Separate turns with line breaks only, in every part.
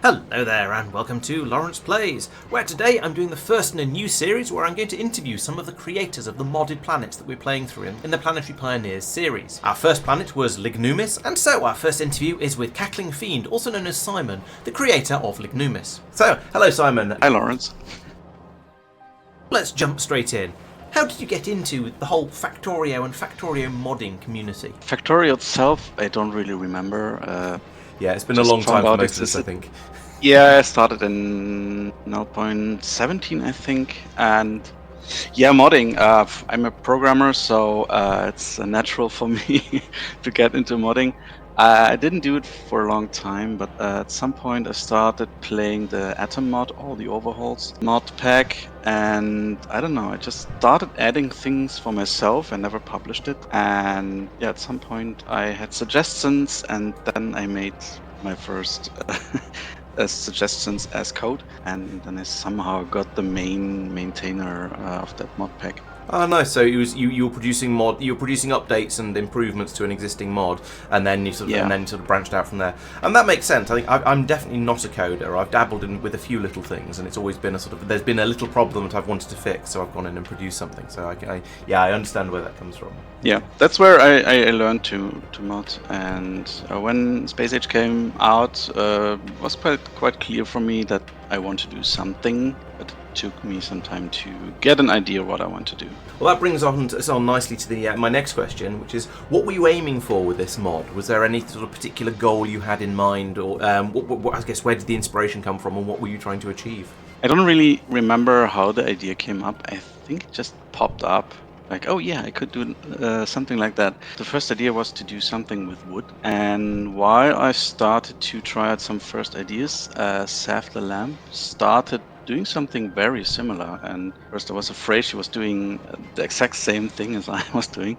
Hello there and welcome to Laurence Plays, where today I'm doing the first in a new series where I'm going to interview some of the creators of the modded planets that we're playing through in the Planetary Pioneers series. Our first planet was Lignumis, and so our first interview is with Cackling Fiend, also known as Simon, the creator of Lignumis. So, hello Simon.
Hi Laurence.
Let's jump straight in. How did you get into the whole Factorio and Factorio modding community?
Factorio itself, I don't really remember.
Yeah, it's been a long time for most of us, I think.
Yeah, I started in 0.17, I think, and yeah, modding. I'm a programmer, so it's natural for me to get into modding. I didn't do it for a long time, but at some point I started playing the Atom mod, all the overhauls mod pack, and I don't know, I just started adding things for myself. I never published it, and yeah, at some point I had suggestions, and then I made my first suggestions as code, and then I somehow got the main maintainer of that mod pack.
Oh, nice. So you were producing updates and improvements to an existing mod, and then you sort of branched out from there. And that makes sense. I think I'm definitely not a coder. I've dabbled with a few little things, and it's always been there's been a little problem that I've wanted to fix, so I've gone in and produced something. So I understand where that comes from.
Yeah, that's where I learned to mod, and when Space Age came out, it was quite clear for me that I want to do something, but it took me some time to get an idea what I want to do.
Well, that brings us on nicely to my next question, which is, what were you aiming for with this mod? Was there any sort of particular goal you had in mind, or I guess where did the inspiration come from, and what were you trying to achieve?
I don't really remember how the idea came up. I think it just popped up. Like, oh yeah, I could do something like that. The first idea was to do something with wood. And while I started to try out some first ideas, Saf the Lamb started doing something very similar. And first I was afraid she was doing the exact same thing as I was doing.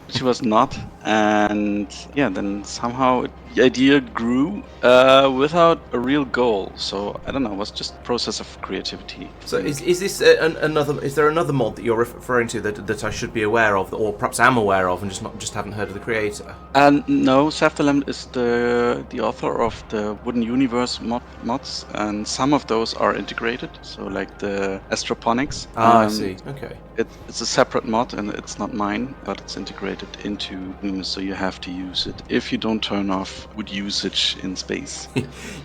She was not. And yeah, then somehow the idea grew without a real goal. So I don't know, it was just a process of creativity.
So is this is there another mod that you're referring to that I should be aware of, or perhaps am aware of and just haven't heard of the creator?
No, Saftalam is the author of the Wooden Universe mods, and some of those are integrated. So like the Astroponics.
I see. Okay.
It's a separate mod, and it's not mine, but it's integrated into Lignumis, so you have to use it if you don't turn off wood usage in space.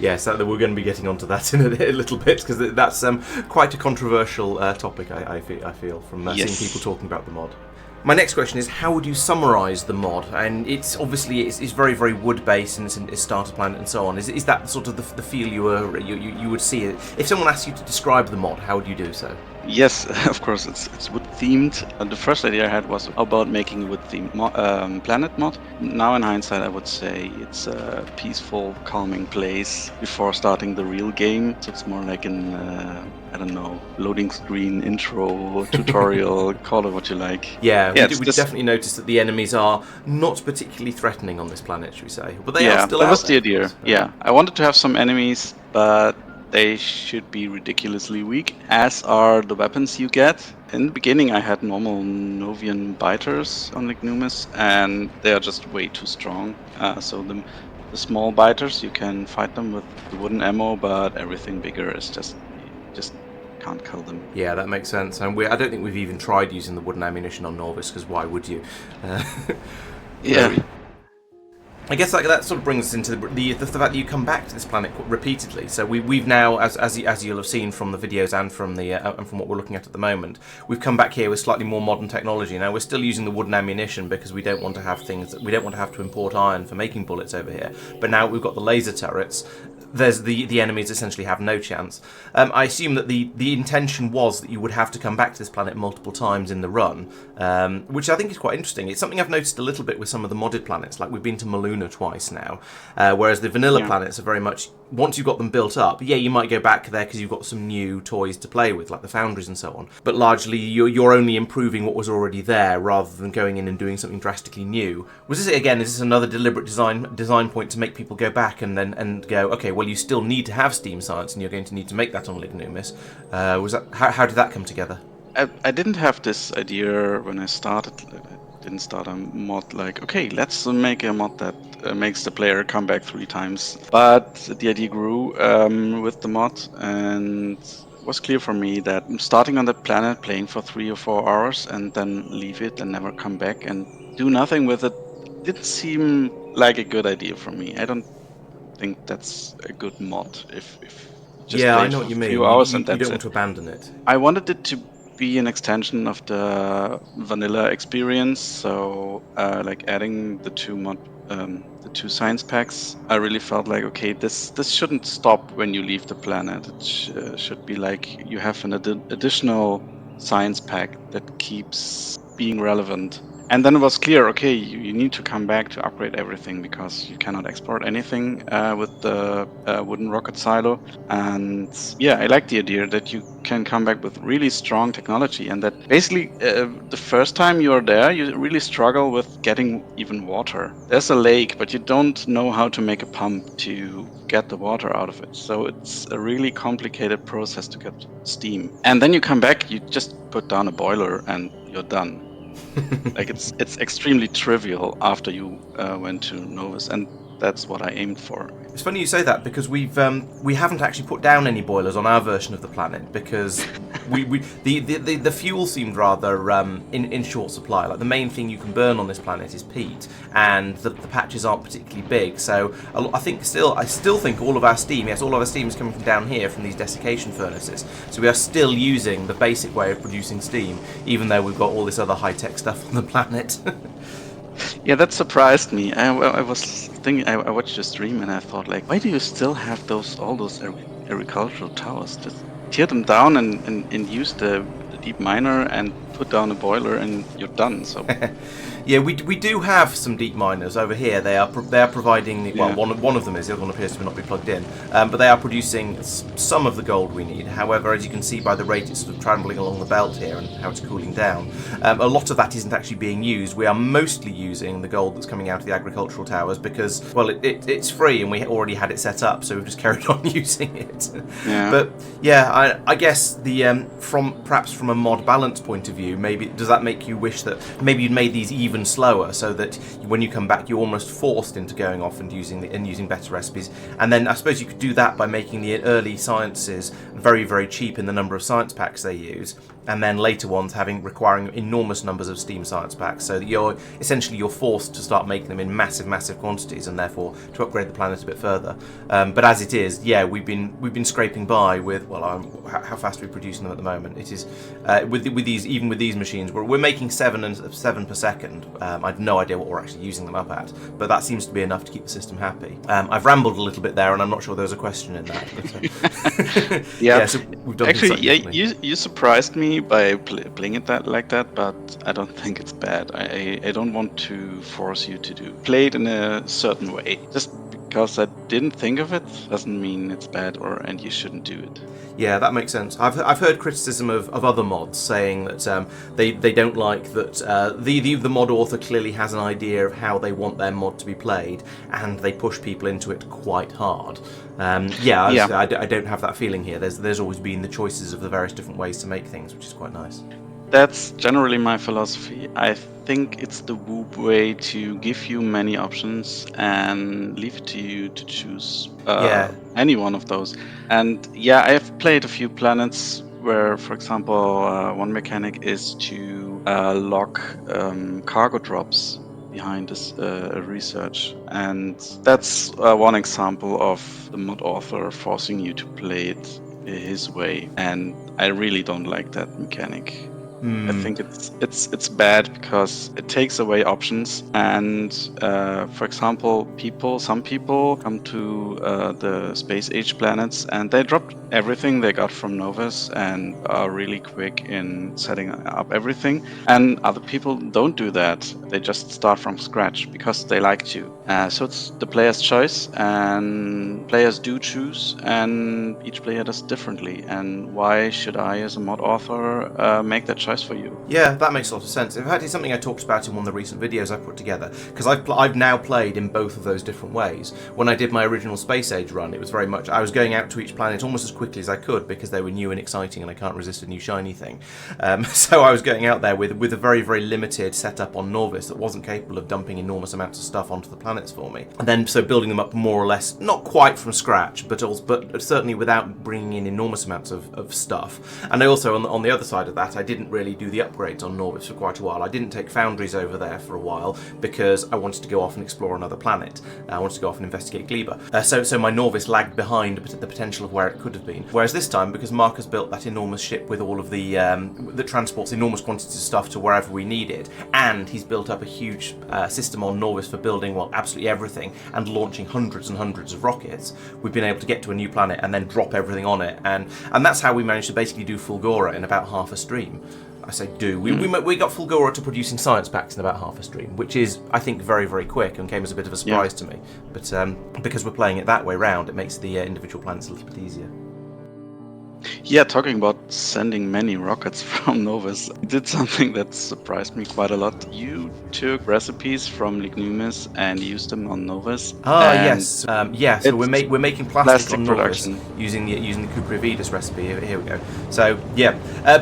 Yes, we're going to be getting onto that in a little bit, because that's quite a controversial topic, I feel, from seeing people talking about the mod. My next question is, how would you summarise the mod? And it's obviously it's very, very wood-based, and it's a starter planet and so on. Is that sort of the feel you would see it? If someone asked you to describe the mod, how would you do so?
Yes, of course, it's wood themed. The first idea I had was about making a wood themed planet mod. Now in hindsight, I would say it's a peaceful, calming place before starting the real game. So it's more like an I don't know, loading screen, intro, tutorial, call it what you like.
Yeah, we definitely noticed that the enemies are not particularly threatening on this planet, should we say? But they are still out there. Yeah, that was the idea.
Yeah, I wanted to have some enemies, but they should be ridiculously weak, as are the weapons you get. In the beginning, I had normal Novian biters on Lignumis, and they are just way too strong. So the small biters, you can fight them with the wooden ammo, but everything bigger is just can't kill them.
Yeah, that makes sense. And I don't think we've even tried using the wooden ammunition on Norvis, because why would you?
Yeah.
I guess that sort of brings us into the fact that you come back to this planet repeatedly. So we've now, as you'll have seen from the videos and from what we're looking at the moment, we've come back here with slightly more modern technology. Now we're still using the wooden ammunition because we don't want to have to import iron for making bullets over here. But now we've got the laser turrets. There's the enemies essentially have no chance. I assume that the intention was that you would have to come back to this planet multiple times in the run, which I think is quite interesting. It's something I've noticed a little bit with some of the modded planets, like we've been to Maluna twice now, whereas the vanilla planets are very much, once you've got them built up, you might go back there because you've got some new toys to play with, like the foundries and so on, but largely you're only improving what was already there rather than going in and doing something drastically new. Is this another deliberate design point to make people go back and go, okay, well, you still need to have steam science, and you're going to need to make that on Lignumis. How did that come together?
I didn't have this idea when I started. didn't start a mod like, okay, let's make a mod that makes the player come back 3 times. But the idea grew with the mod, and it was clear for me that starting on the planet, playing for 3 or 4 hours, and then leave it and never come back and do nothing with it didn't seem like a good idea for me. I don't think that's a good mod if you just
Yeah,
play
I
it
know
for
what
a
you
few
mean.
hours and
You
that's
don't
it.
want to abandon it.
I wanted it to be an extension of the vanilla experience, so like adding the 2 science packs. I really felt like, okay, this shouldn't stop when you leave the planet. It should be like you have an additional science pack that keeps being relevant. And then it was clear, okay, you need to come back to upgrade everything because you cannot export anything with the wooden rocket silo. And yeah, I like the idea that you can come back with really strong technology, and that basically the first time you're there, you really struggle with getting even water. There's a lake, but you don't know how to make a pump to get the water out of it. So it's a really complicated process to get steam. And then you come back, you just put down a boiler and you're done. Like it's extremely trivial after you went to Novus, and that's what I aimed for.
It's funny you say that because we haven't actually put down any boilers on our version of the planet because the fuel seemed rather in short supply. Like the main thing you can burn on this planet is peat, and the patches aren't particularly big. So I still think all of our steam, yes, all of our steam is coming from down here from these desiccation furnaces. So we are still using the basic way of producing steam, even though we've got all this other high tech stuff on the planet.
Yeah, that surprised me. I was thinking, I watched your stream and I thought, like, why do you still have all those agricultural towers? Just tear them down and use the deep miner and put down a boiler and you're done. So
Yeah, we do have some deep miners over here. They are providing, well,
yeah,
one of them is, the other one appears to not be plugged in, but they are producing some of the gold we need. However, as you can see by the rate it's sort of travelling along the belt here and how it's cooling down, a lot of that isn't actually being used. We are mostly using the gold that's coming out of the agricultural towers because, well, it's free and we already had it set up, so we've just carried on using it.
yeah.
But yeah, I guess perhaps from a mod balance point of view, maybe does that make you wish that maybe you'd made these even slower, so that when you come back, you're almost forced into going off and using better recipes. And then I suppose you could do that by making the early sciences very, very cheap in the number of science packs they use, and then later ones requiring enormous numbers of steam science packs, so that you're forced to start making them in massive quantities, and therefore to upgrade the planet a bit further. But as it is, yeah, we've been scraping by with, well, how fast are we producing them at the moment? It is with these machines, we're making 7 per second. I have no idea what we're actually using them up at, but that seems to be enough to keep the system happy. I've rambled a little bit there, and I'm not sure there was a question in that. But,
Yeah,
so we've done
actually,
things
yeah,
differently.
you surprised me by playing it like that, but I don't think it's bad. I don't want to force you to play it in a certain way. Just because I didn't think of it doesn't mean it's bad and you shouldn't do it.
Yeah, that makes sense. I've heard criticism of other mods saying that they don't like that the mod author clearly has an idea of how they want their mod to be played, and they push people into it quite hard.
Yeah,
I don't have that feeling here. There's always been the choices of the various different ways to make things, which is quite nice.
that's generally my philosophy. I think it's the Whoop way to give you many options and leave it to you to choose
Yeah.
any one of those. And yeah, I've played a few planets where, for example, one mechanic is to lock cargo drops behind this research. And that's one example of the mod author forcing you to play it his way. And I really don't like that mechanic. I
Hmm.
think it's bad because it takes away options. And for example, some people come to the space age planets and they drop everything they got from Novus and are really quick in setting up everything. And other people don't do that. They just start from scratch because they like to. So it's the player's choice, and players do choose, and each player does differently. And why should I, as a mod author, make that choice choice for you.
Yeah, that makes a lot of sense. In fact, it's something I talked about in one of the recent videos I put together, because I've now played in both of those different ways. When I did my original Space Age run, it was very much, I was going out to each planet almost as quickly as I could, because they were new and exciting, and I can't resist a new shiny thing. So I was going out there with a very, very limited setup on Norvis that wasn't capable of dumping enormous amounts of stuff onto the planets for me. And then, so building them up more or less, not quite from scratch, but certainly without bringing in enormous amounts of stuff. And I also, on the other side of that, I didn't really do the upgrades on Norvis for quite a while. I didn't take foundries over there for a while because I wanted to go off and explore another planet. I wanted to go off and investigate Gleba. So my Norvis lagged behind the potential of where it could have been. Whereas this time, because Mark has built that enormous ship with all of the that transports enormous quantities of stuff to wherever we need it, and he's built up a huge system on Norvis for building, well, absolutely everything and launching hundreds and hundreds of rockets, we've been able to get to a new planet and then drop everything on it, and that's how we managed to basically do Fulgora in about half a stream. I say do. We got Fulgora to producing science packs in about half a stream, which is, I think, very, very quick and came as a bit of a surprise to me. But because we're playing it that way round, it makes the individual planets a little bit easier.
Yeah, talking about sending many rockets from Novus, you did something that surprised me quite a lot. You took recipes from Lignumis and used them on Novus.
Yes. So we're making plastic on Novus
production
using the Cupra Vidas recipe. Here we go. So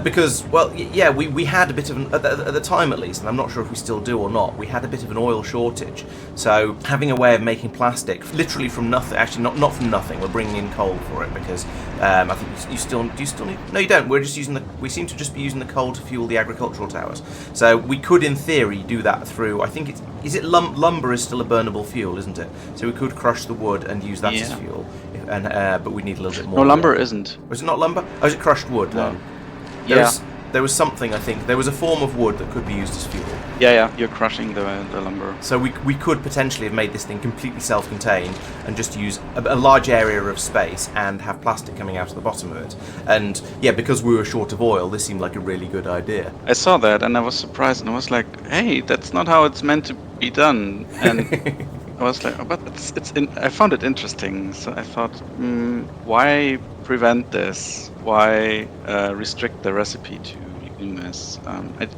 because we had a bit of at the time at least, and I'm not sure if we still do or not. We had a bit of an oil shortage. So having a way of making plastic literally from nothing, actually not from nothing. We're bringing in coal for it because I think do you still need? No, you don't. We seem to just be using the coal to fuel the agricultural towers. So we could, in theory, do that through. I think lumber is still a burnable fuel, isn't it? So we could crush the wood and use that as fuel. But we need a little bit more.
No, lumber isn't.
Was it not lumber? Oh, is it crushed wood then? There was something, I think. There was a form of wood that could be used as fuel.
Yeah, you're crushing the lumber. So
we could potentially have made this thing completely self-contained and just use a large area of space and have plastic coming out of the bottom of it. And because we were short of oil, this seemed like a really good idea.
I saw that and I was surprised and I was like, hey, that's not how it's meant to be done. And I was like, but I found it interesting. So I thought, why prevent this? Why restrict the recipe to Lignumis?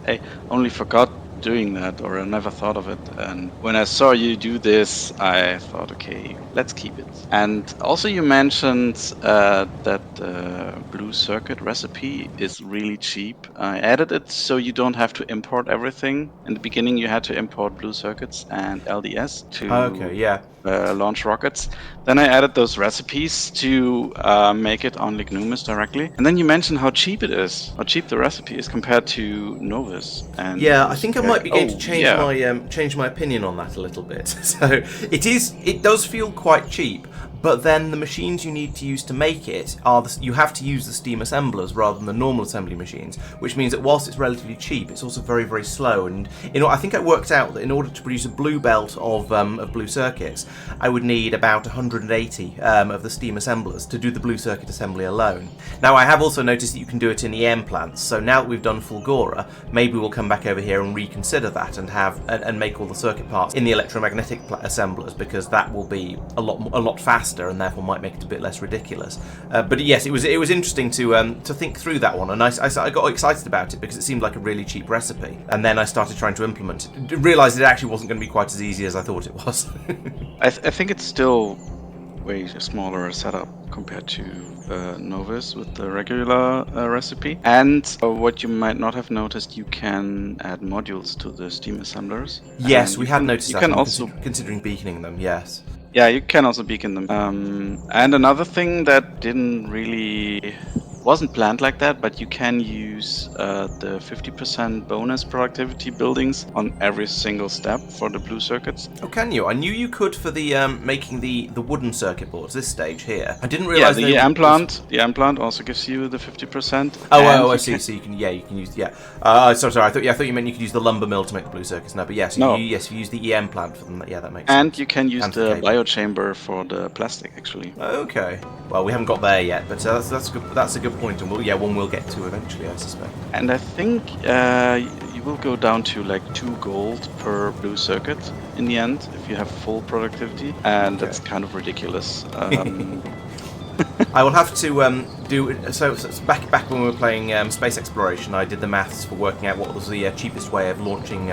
I only forgot doing that, or I never thought of it. And when I saw you do this, I thought, okay, let's keep it. And also you mentioned that the blue circuit recipe is really cheap. I added it so you don't have to import everything. In the beginning, you had to import blue circuits and LDS to launch rockets. Then I added those recipes to make it on Lignumis directly. And then you mentioned how cheap it is, how cheap the recipe is compared to Novus. And
I think I might be going to change my opinion on that a little bit. So it does feel quite cheap, but then the machines you need to use to make it you have to use the steam assemblers rather than the normal assembly machines, which means that whilst it's relatively cheap, it's also very, very slow. And I think I worked out that in order to produce a blue belt of blue circuits, I would need about 180 of the steam assemblers to do the blue circuit assembly alone. Now, I have also noticed that you can do it in EM plants, so now that we've done Fulgora, maybe we'll come back over here and reconsider that and make all the circuit parts in the electromagnetic assemblers, because that will be a lot faster and therefore might make it a bit less ridiculous. But yes, it was interesting to think through that one, and I got excited about it because it seemed like a really cheap recipe, and then I started trying to implement it. Realised it actually wasn't going to be quite as easy as I thought it was.
I think it's still way smaller setup compared to Novus with the regular recipe. And what you might not have noticed, you can add modules to the steam assemblers.
Yes, we had noticed that.
You can also
considering beaconing them. Yes.
Yeah, you can also beacon them. And another thing that wasn't planned like that, but you can use the 50% bonus productivity buildings on every single step for the blue circuits.
Oh, can you? I knew you could for the making the wooden circuit boards this stage here. I didn't realise.
Yeah, the EM plant also gives you the 50%.
I see. So you can use sorry. I thought you meant you could use the lumber mill to make the blue circuits. No, but yes, you use the EM plant for them. Yeah, that makes sense.
And you can use the biochamber for the plastic actually.
Okay. Well, we haven't got there yet, but that's good. That's a good point, and one we'll get to eventually, I suspect.
And I think you will go down to like 2 gold per blue circuit in the end if you have full productivity, and that's kind of ridiculous.
I will have to So back when we were playing space exploration, I did the maths for working out what was the cheapest way of launching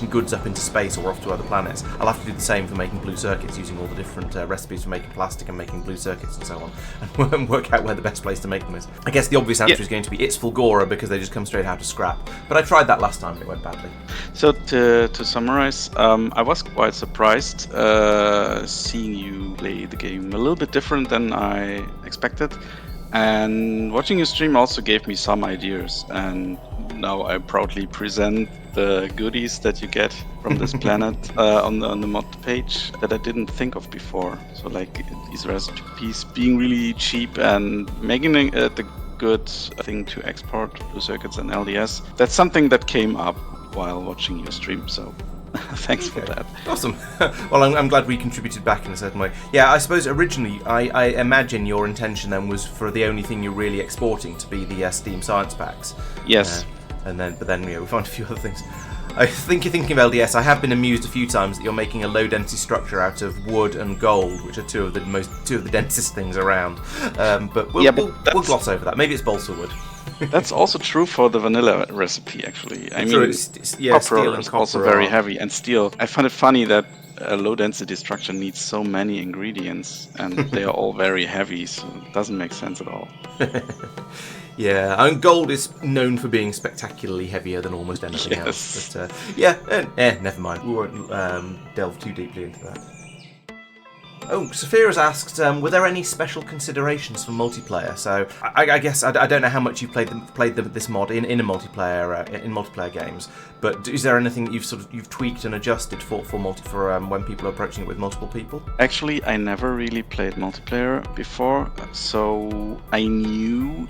goods up into space or off to other planets. I'll have to do the same for making blue circuits, using all the different recipes for making plastic and making blue circuits and so on, and work out where the best place to make them is. I guess the obvious answer is going to be it's Fulgora, because they just come straight out of scrap. But I tried that last time and it went badly.
So to summarize, I was quite surprised seeing you play the game a little bit different than I expected. And watching you stream also gave me some ideas, and now I proudly present the goodies that you get from this planet on the mod page that I didn't think of before. So like these recipes being really cheap and making it a good thing to export blue circuits and LDS. That's something that came up while watching your stream. So thanks for that.
Awesome. Well, I'm glad we contributed back in a certain way. Yeah, I suppose originally, I imagine your intention then was for the only thing you're really exporting to be the Steam Science Packs.
Yes.
But then we found a few other things. I think you're thinking of LDS. I have been amused a few times that you're making a low density structure out of wood and gold, which are two of the densest things around. But we'll gloss over that. Maybe it's balsa wood.
That's also true for the vanilla recipe, actually. I mean,
copper
steel is also very heavy, and steel. I find it funny that a low-density structure needs so many ingredients, and they are all very heavy, so it doesn't make sense at all.
Yeah, and gold is known for being spectacularly heavier than almost anything else. But never mind. We won't delve too deeply into that. Oh, Saphira's asked, were there any special considerations for multiplayer? So I guess I don't know how much you've played this mod in multiplayer games, but is there anything that you've tweaked and adjusted for when people are approaching it with multiple people?
Actually, I never really played multiplayer before, so I knew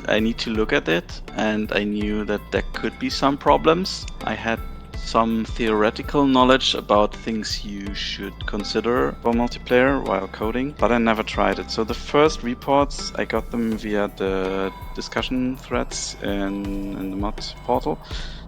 I need to look at it, and I knew that there could be some problems. I had some theoretical knowledge about things you should consider for multiplayer while coding, but I never tried it. So the first reports, I got them via the discussion threads in the mod portal.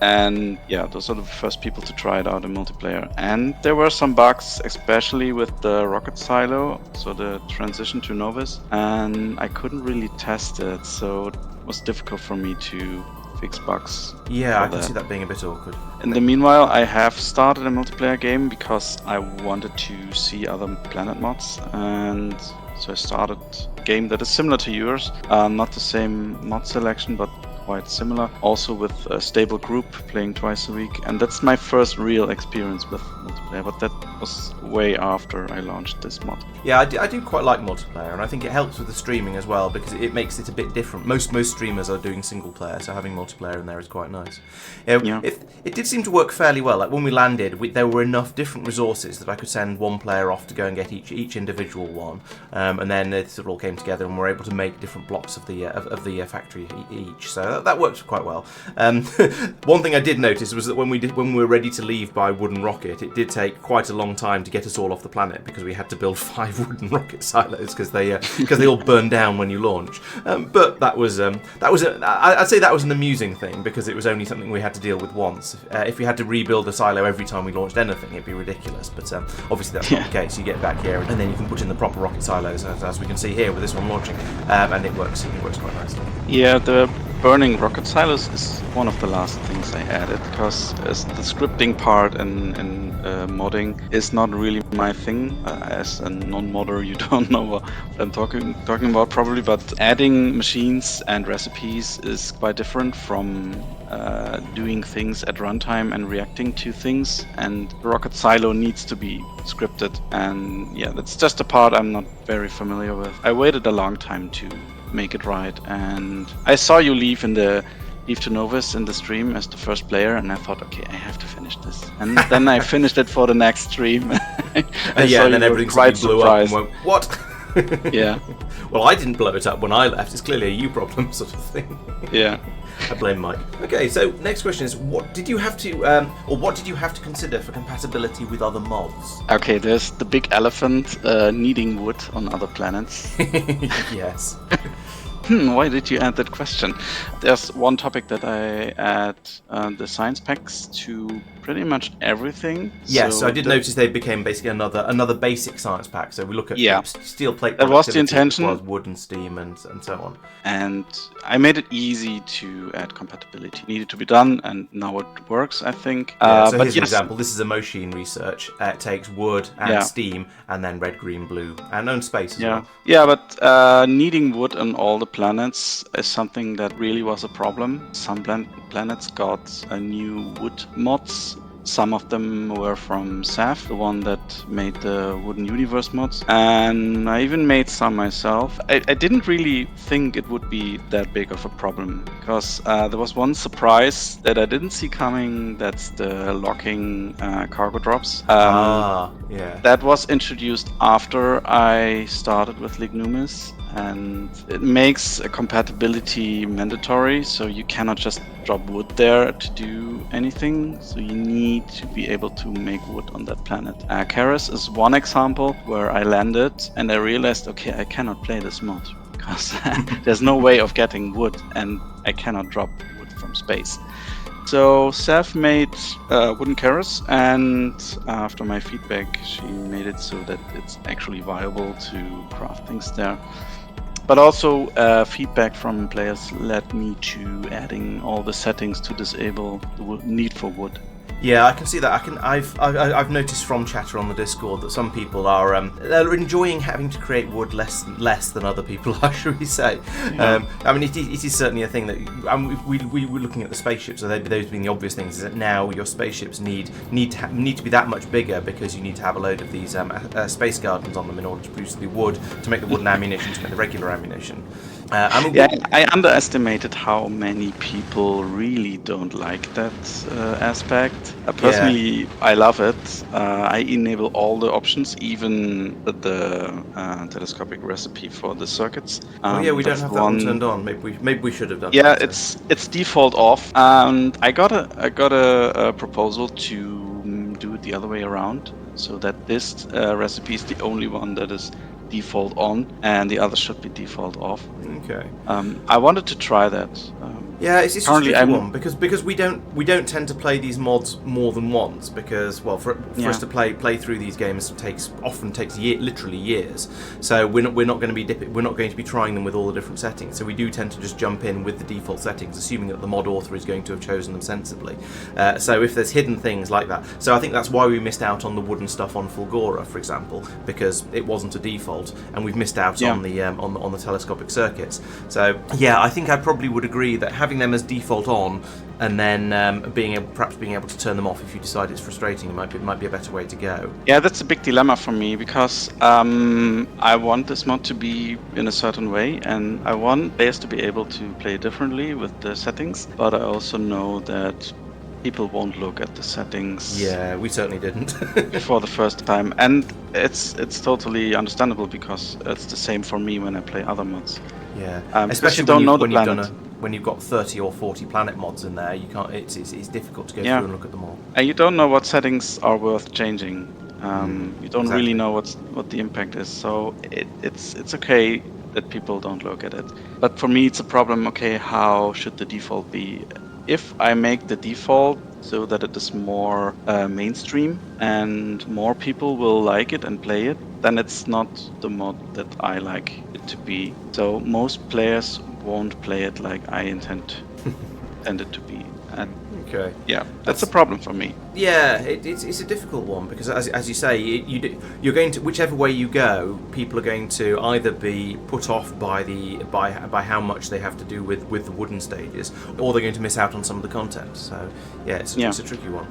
And yeah, those are the first people to try it out in multiplayer. And there were some bugs, especially with the rocket silo, so the transition to novice. And I couldn't really test it, so it was difficult for me to fix bugs.
Yeah, I can see that being a bit awkward.
In the meanwhile, I have started a multiplayer game because I wanted to see other planet mods, and so I started a game that is similar to yours. Not the same mod selection, but quite similar. Also with a stable group playing twice a week, and that's my first real experience with multiplayer, but that was way after I launched this mod.
Yeah, I do quite like multiplayer, and I think it helps with the streaming as well, because it makes it a bit different. Most streamers are doing single player, so having multiplayer in there is quite nice. It did seem to work fairly well. Like when we landed, there were enough different resources that I could send one player off to go and get each individual one, and then it sort of all came together, and we were able to make different blocks of the factory each. So that worked quite well. One thing I did notice was that when we were ready to leave by wooden rocket, it did take quite a long time to get us all off the planet, because we had to build 5 wooden rocket silos because they all burn down when you launch. But I'd say that was an amusing thing, because it was only something we had to deal with once. If we had to rebuild a silo every time we launched anything, it'd be ridiculous. But obviously that's not the case. You get back here and then you can put in the proper rocket silos, as we can see here with this one launching, and it works quite nicely.
Yeah, the burning rocket silos is one of the last things I added, because the scripting part and modding is not really my thing. As a non-modder, you don't know what I'm talking about probably, but adding machines and recipes is quite different from doing things at runtime and reacting to things, and the rocket silo needs to be scripted, and yeah, that's just a part I'm not very familiar with. I waited a long time to make it right, and I saw you leave to Novus in the stream as the first player, and I thought, okay, I have to finish this, and then I finished it for the next stream.
And then everything quite blew
surprised.
up and went, what?
Yeah.
Well, I didn't blow it up when I left. It's clearly a you problem, sort of thing.
Yeah.
I blame Mike. Okay, so next question is, what did you have to consider for compatibility with other mods?
Okay, there's the big elephant, needing wood on other planets.
Yes.
Why did you add that question? There's one topic that I add the science packs to pretty much everything.
Yes, so I
So
did notice they became basically another basic science pack. So we look at
yeah,
steel plate
that was the
productivity, it requires
intention.
wood and steam and so on.
And I made it easy to add compatibility. It needed to be done, and now it works, I think.
Yeah, so
But
here's an
yes,
example. This is a machine research. It takes wood and
yeah,
steam, and then red, green, blue, and own space as
yeah,
well.
yeah. But needing wood on all the planets is something that really was a problem. Some planets got new wood mods. Some of them were from SAF, the one that made the Wooden Universe mods. And I even made some myself. I didn't really think it would be that big of a problem because there was one surprise that I didn't see coming. That's the locking cargo drops.
Yeah.
That was introduced after I started with Lignumis, and it makes a compatibility mandatory, so you cannot just drop wood there to do anything, so you need to be able to make wood on that planet. Karis is one example where I landed and I realized, okay, I cannot play this mod because there's no way of getting wood and I cannot drop wood from space. So Seth made wooden carrots, and after my feedback, she made it so that it's actually viable to craft things there. But also feedback from players led me to adding all the settings to disable the need for wood.
Yeah, I can see that. I've noticed from chatter on the Discord that some people are they're enjoying having to create wood less than other people are, should we say?
Yeah.
I mean, it is certainly a thing that we were looking at the spaceships. So those being the obvious things is that now your spaceships need to be that much bigger because you need to have a load of these space gardens on them in order to produce the wood, to make the wooden ammunition, to make the regular ammunition.
I underestimated how many people really don't like that aspect. Personally, I love it. I enable all the options, even the telescopic recipe for the circuits.
We don't
That's
have
the
that one
one.
turned on. Maybe we should have done.
Yeah,
that,
it's default off, and I got a proposal to do it the other way around, so that this recipe is the only one that is default on, and the others should be default off.
Okay.
I wanted to try that.
Yeah, it's just a
Currently,
tricky one because we don't tend to play these mods more than once because for us to play through these games often takes literally years. So we're not going to be trying them with all the different settings. So we do tend to just jump in with the default settings, assuming that the mod author is going to have chosen them sensibly. So if there's hidden things like that, so I think that's why we missed out on the wooden stuff on Fulgora, for example, because it wasn't a default, and we've missed out on the telescopic circuits. So yeah, I think I probably would agree that having them as default on and then being able to turn them off if you decide it's frustrating might be a better way to go.
Yeah, that's a big dilemma for me because I want this mod to be in a certain way, and I want players to be able to play differently with the settings, but I also know that people won't look at the settings.
Yeah, we certainly didn't.
For the first time, and it's totally understandable because it's the same for me when I play other mods.
Yeah,
especially
when you've got 30 or 40 planet mods in there, you can't. It's difficult to go through and look at them all.
And you don't know what settings are worth changing. You don't really know what the impact is. So it's okay that people don't look at it. But for me, it's a problem. Okay, how should the default be? If I make the default so that it is more mainstream and more people will like it and play it, then it's not the mod that I like it to be. So most players won't play it like I intend it to be. And
okay.
Yeah, that's a problem for me.
Yeah, it's a difficult one because, as you say, you're going to, whichever way you go, people are going to either be put off by how much they have to do with the wooden stages, or they're going to miss out on some of the content. So yeah, it's a tricky one.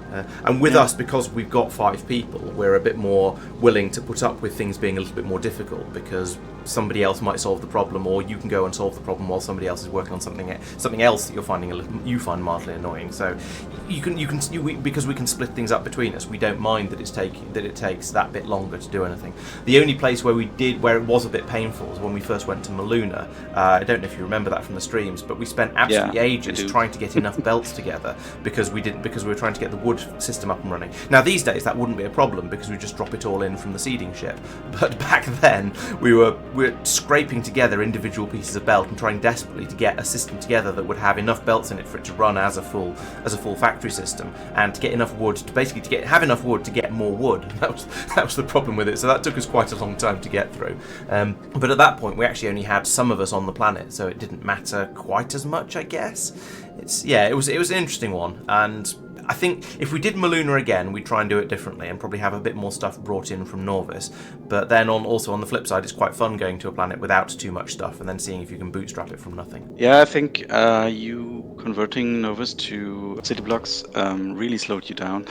And with us, because we've got 5 people, we're a bit more willing to put up with things being a little bit more difficult because somebody else might solve the problem, or you can go and solve the problem while somebody else is working on something else that you find mildly annoying. So because we can split things up between us, we don't mind that it takes that bit longer to do anything. The only place where it was a bit painful was when we first went to Maluna. I don't know if you remember that from the streams, but we spent absolutely ages trying to get enough belts together because we were trying to get the wood system up and running. Now these days that wouldn't be a problem because we just drop it all in from the seeding ship. But back then we were scraping together individual pieces of belt and trying desperately to get a system together that would have enough belts in it for it to run as a full factory system, and to get enough wood to basically have enough wood to get more wood. That was the problem with it. So that took us quite a long time to get through. But at that point, we actually only had some of us on the planet, so it didn't matter quite as much, I guess. It was an interesting one, and I think if we did Maluna again, we'd try and do it differently and probably have a bit more stuff brought in from Norvis. But then also on the flip side, it's quite fun going to a planet without too much stuff and then seeing if you can bootstrap it from nothing.
Yeah, I think you converting Norvis to city blocks really slowed you down.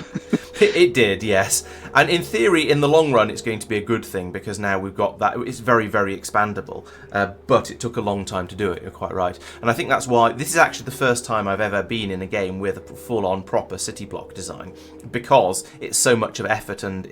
It did, yes. And in theory, in the long run, it's going to be a good thing because now we've got that. It's very, very expandable. But it took a long time to do it, you're quite right. And I think that's why this is actually the first time I've ever been in a game with a full-on proper city block design, because it's so much of effort and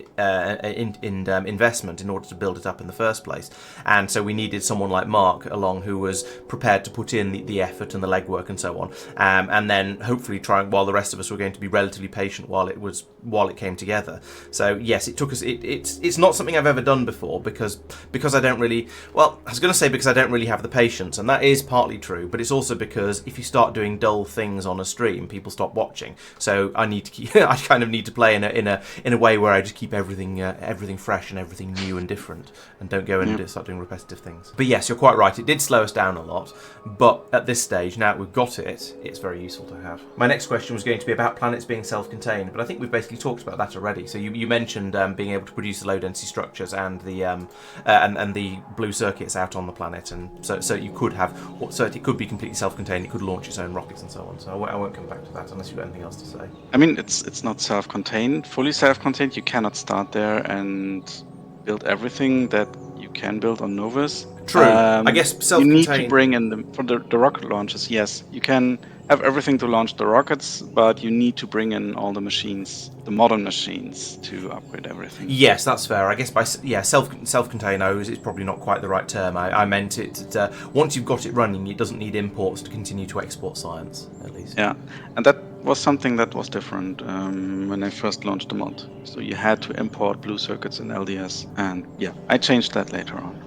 investment in order to build it up in the first place. And so we needed someone like Mark along who was prepared to put in the effort and the legwork and so on. And then hopefully try, while the rest of us were going to be relatively patient while it came together. So yes, it took us. It's not something I've ever done before because I don't really. Well, I was going to say because I don't really have the patience, and that is partly true. But it's also because if you start doing dull things on a stream, people stop watching. So I need to keep. I kind of need to play in a way where I just keep everything fresh and everything new and different, and don't go and start doing repetitive things. But yes, you're quite right. It did slow us down a lot, but at this stage, now that we've got it, it's very useful to have. My next question was going to be about planets being self-contained, but I think we've basically talked about that already. So you mentioned being able to produce the low-density structures and the blue circuits out on the planet, and so you could have. So it could be completely self-contained. It could launch its own rockets and so on. So I won't come back to that unless you've got anything else to say.
I mean, it's not self-contained. Fully self-contained, you cannot start there and build everything that you can build on Novus.
True. I guess self-contained.
You need to bring in the rocket launches. Yes, you can have everything to launch the rockets, but you need to bring in all the machines, the modern machines, to upgrade everything.
Yes, that's fair. I guess self-contained is probably not quite the right term. I meant it. Once you've got it running, it doesn't need imports to continue to export science, at least.
Yeah, and that was something that was different when I first launched the mod. So you had to import blue circuits and LDS, and yeah, I changed that later on.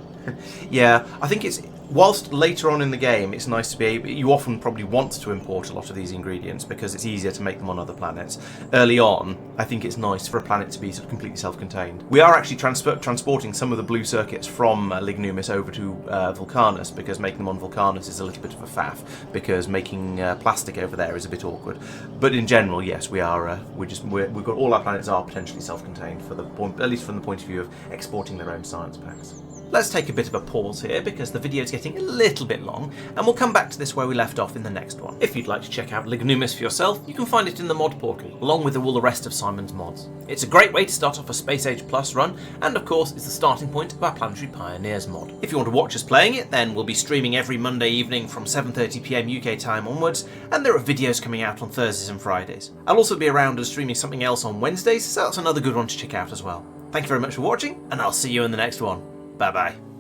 Yeah, I think whilst later on in the game it's nice to be able, you often probably want to import a lot of these ingredients because it's easier to make them on other planets. Early on, I think it's nice for a planet to be sort of completely self-contained. We are actually transporting some of the blue circuits from Lignumis over to Vulcanus, because making them on Vulcanus is a little bit of a faff, because making plastic over there is a bit awkward. But in general, yes, we've got all our planets are potentially self-contained for the point, at least from the point of view of exporting their own science packs. Let's take a bit of a pause here because the video is getting a little bit long, and we'll come back to this where we left off in the next one. If you'd like to check out Lignumis for yourself, you can find it in the mod portal, along with all the rest of Simon's mods. It's a great way to start off a Space Age Plus run, and of course it's the starting point of our Planetary Pioneers mod. If you want to watch us playing it, then we'll be streaming every Monday evening from 7:30 PM UK time onwards, and there are videos coming out on Thursdays and Fridays. I'll also be around and streaming something else on Wednesdays, so that's another good one to check out as well. Thank you very much for watching, and I'll see you in the next one. Bye bye.